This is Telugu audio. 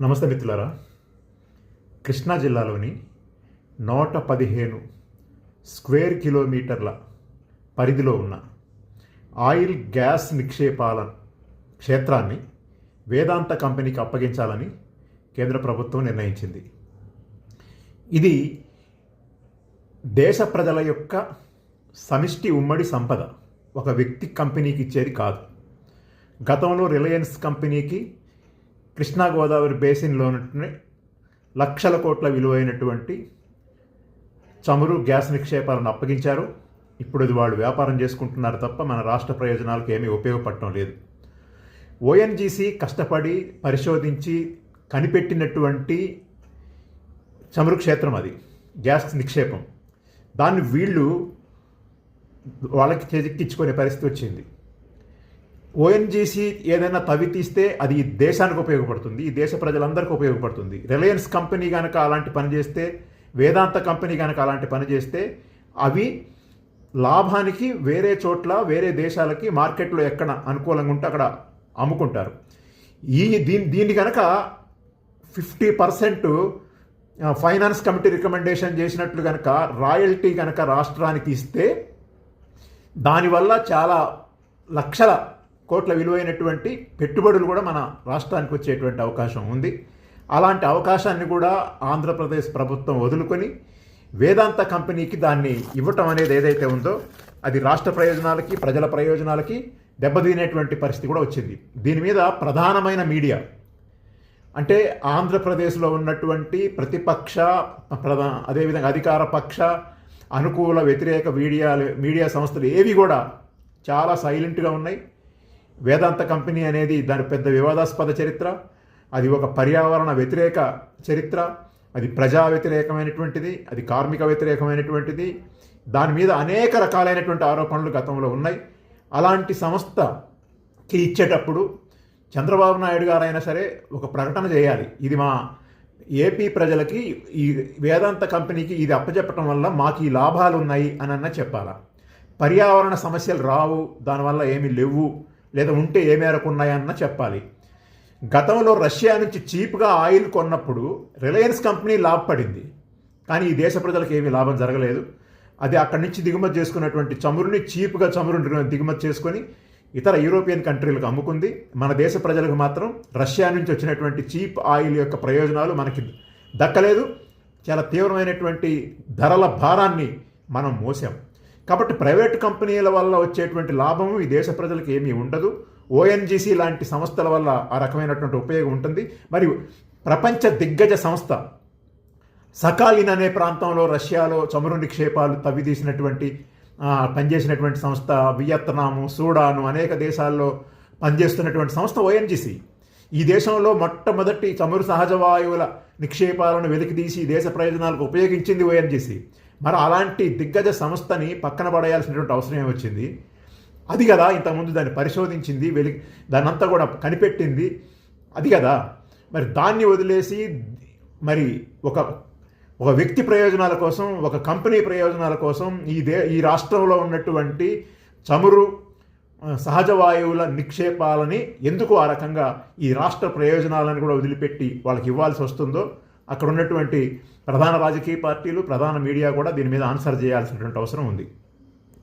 నమస్తే మిత్రులారా. కృష్ణా జిల్లాలోని 115 స్క్వేర్ కిలోమీటర్ల పరిధిలో ఉన్న ఆయిల్ గ్యాస్ నిక్షేపాల క్షేత్రాన్ని వేదాంత కంపెనీకి అప్పగించాలని కేంద్ర ప్రభుత్వం నిర్ణయించింది. ఇది దేశ ప్రజల యొక్క సమిష్టి ఉమ్మడి సంపద, ఒక వ్యక్తి కంపెనీకి ఇచ్చేది కాదు. గతంలో రిలయన్స్ కంపెనీకి కృష్ణా గోదావరి బేసిన్లోనే లక్షల కోట్ల విలువైనటువంటి చమురు గ్యాస్ నిక్షేపాలను అప్పగించారు. ఇప్పుడు అది వాళ్ళు వ్యాపారం చేసుకుంటున్నారు తప్ప మన రాష్ట్ర ప్రయోజనాలకు ఏమీ ఉపయోగపడటం లేదు. ఓఎన్జీసీ కష్టపడి పరిశోధించి కనిపెట్టినటువంటి చమురు క్షేత్రం అది, గ్యాస్ నిక్షేపం. దాన్ని వీళ్ళు వాళ్ళకి చేజిక్కించుకునే పరిస్థితి వచ్చింది. ఓఎన్జీసీ ఏదైనా తవ్వి తీస్తే అది ఈ దేశానికి ఉపయోగపడుతుంది, ఈ దేశ ప్రజలందరికీ ఉపయోగపడుతుంది. రిలయన్స్ కంపెనీ కనుక అలాంటి పని చేస్తే, వేదాంత కంపెనీ కనుక అలాంటి పని చేస్తే అవి లాభానికి వేరే చోట్ల వేరే దేశాలకి మార్కెట్లో ఎక్కడ అనుకూలంగా ఉంటే అక్కడ అమ్ముకుంటారు. దీన్ని కనుక 50% ఫైనాన్స్ కమిటీ రికమెండేషన్ చేసినట్లు కనుక రాయల్టీ కనుక రాష్ట్రానికి ఇస్తే దానివల్ల చాలా లక్షల కోట్ల విలువైనటువంటి పెట్టుబడులు కూడా మన రాష్ట్రానికి వచ్చేటువంటి అవకాశం ఉంది. అలాంటి అవకాశాన్ని కూడా ఆంధ్రప్రదేశ్ ప్రభుత్వం వదులుకొని వేదాంత కంపెనీకి దాన్ని ఇవ్వటం అనేది ఏదైతే ఉందో అది రాష్ట్ర ప్రయోజనాలకి ప్రజల ప్రయోజనాలకి దెబ్బతీనేటువంటి పరిస్థితి కూడా వచ్చింది. దీని మీద ప్రధానమైన మీడియా అంటే ఆంధ్రప్రదేశ్లో ఉన్నటువంటి ప్రతిపక్ష అదేవిధంగా అధికార పక్ష అనుకూల వ్యతిరేక మీడియా సంస్థలు ఏవి కూడా చాలా సైలెంట్గా ఉన్నాయి. వేదాంత కంపెనీ అనేది దాని పెద్ద వివాదాస్పద చరిత్ర, అది ఒక పర్యావరణ వ్యతిరేక చరిత్ర, అది ప్రజా వ్యతిరేకమైనటువంటిది, అది కార్మిక వ్యతిరేకమైనటువంటిది. దాని మీద అనేక రకాలైనటువంటి ఆరోపణలు గతంలో ఉన్నాయి. అలాంటి సంస్థకి ఇచ్చేటప్పుడు చంద్రబాబు నాయుడు గారైనా సరే ఒక ప్రకటన చేయాలి. ఇది మా ఏపీ ప్రజలకి ఈ వేదాంత కంపెనీకి ఇది అప్పచెప్పటం వల్ల మాకు ఈ లాభాలు ఉన్నాయి అని చెప్పాలా. పర్యావరణ సమస్యలు రావు, దానివల్ల ఏమీ లేవు, లేదా ఉంటే ఏ మేరకు ఉన్నాయన్న చెప్పాలి. గతంలో రష్యా నుంచి చీప్గా ఆయిల్ కొన్నప్పుడు రిలయన్స్ కంపెనీ లాభపడింది, కానీ ఈ దేశ ప్రజలకు ఏమీ లాభం జరగలేదు. అది అక్కడి నుంచి దిగుమతి చేసుకున్నటువంటి చమురుని చమురుని దిగుమతి చేసుకొని ఇతర యూరోపియన్ కంట్రీలకు అమ్ముకుంది. మన దేశ ప్రజలకు మాత్రం రష్యా నుంచి వచ్చినటువంటి చీప్ ఆయిల్ యొక్క ప్రయోజనాలు మనకి దక్కలేదు. చాలా తీవ్రమైనటువంటి ధరల భారాన్ని మనం మోసాం. కాబట్టి ప్రైవేట్ కంపెనీల వల్ల వచ్చేటువంటి లాభము ఈ దేశ ప్రజలకు ఏమీ ఉండదు. ఓఎన్జీసీ లాంటి సంస్థల వల్ల ఆ రకమైనటువంటి ఉపయోగం ఉంటుంది. మరియు ప్రపంచ దిగ్గజ సంస్థ సకాలిన్ అనే ప్రాంతంలో రష్యాలో చమురు నిక్షేపాలు తవ్వితీసినటువంటి పనిచేసినటువంటి సంస్థ, వియత్నాము, సూడాను అనేక దేశాల్లో పనిచేస్తున్నటువంటి సంస్థ ఓఎన్జీసీ. ఈ దేశంలో మొట్టమొదటి చమురు సహజ వాయువుల నిక్షేపాలను వెలికితీసి దేశ ప్రయోజనాలకు ఉపయోగించింది ఓఎన్జీసీ. మరి అలాంటి దిగ్గజ సంస్థని పక్కన పడేయాల్సినటువంటి అవసరం ఏమొచ్చింది? అది కదా ఇంతకుముందు దాన్ని పరిశోధించింది, దాన్ని అంతా కూడా కనిపెట్టింది అది కదా. మరి దాన్ని వదిలేసి మరి ఒక వ్యక్తి ప్రయోజనాల కోసం, ఒక కంపెనీ ప్రయోజనాల కోసం ఈ రాష్ట్రంలో ఉన్నటువంటి చమురు సహజ వాయువుల నిక్షేపాలని ఎందుకు ఆ రకంగా ఈ రాష్ట్ర ప్రయోజనాలను కూడా వదిలిపెట్టి వాళ్ళకి ఇవ్వాల్సి వస్తుందో అక్కడ ఉన్నటువంటి ప్రధాన రాజకీయ పార్టీలు, ప్రధాన మీడియా కూడా దీని మీద ఆన్సర్ చేయాల్సినటువంటి అవసరం ఉంది.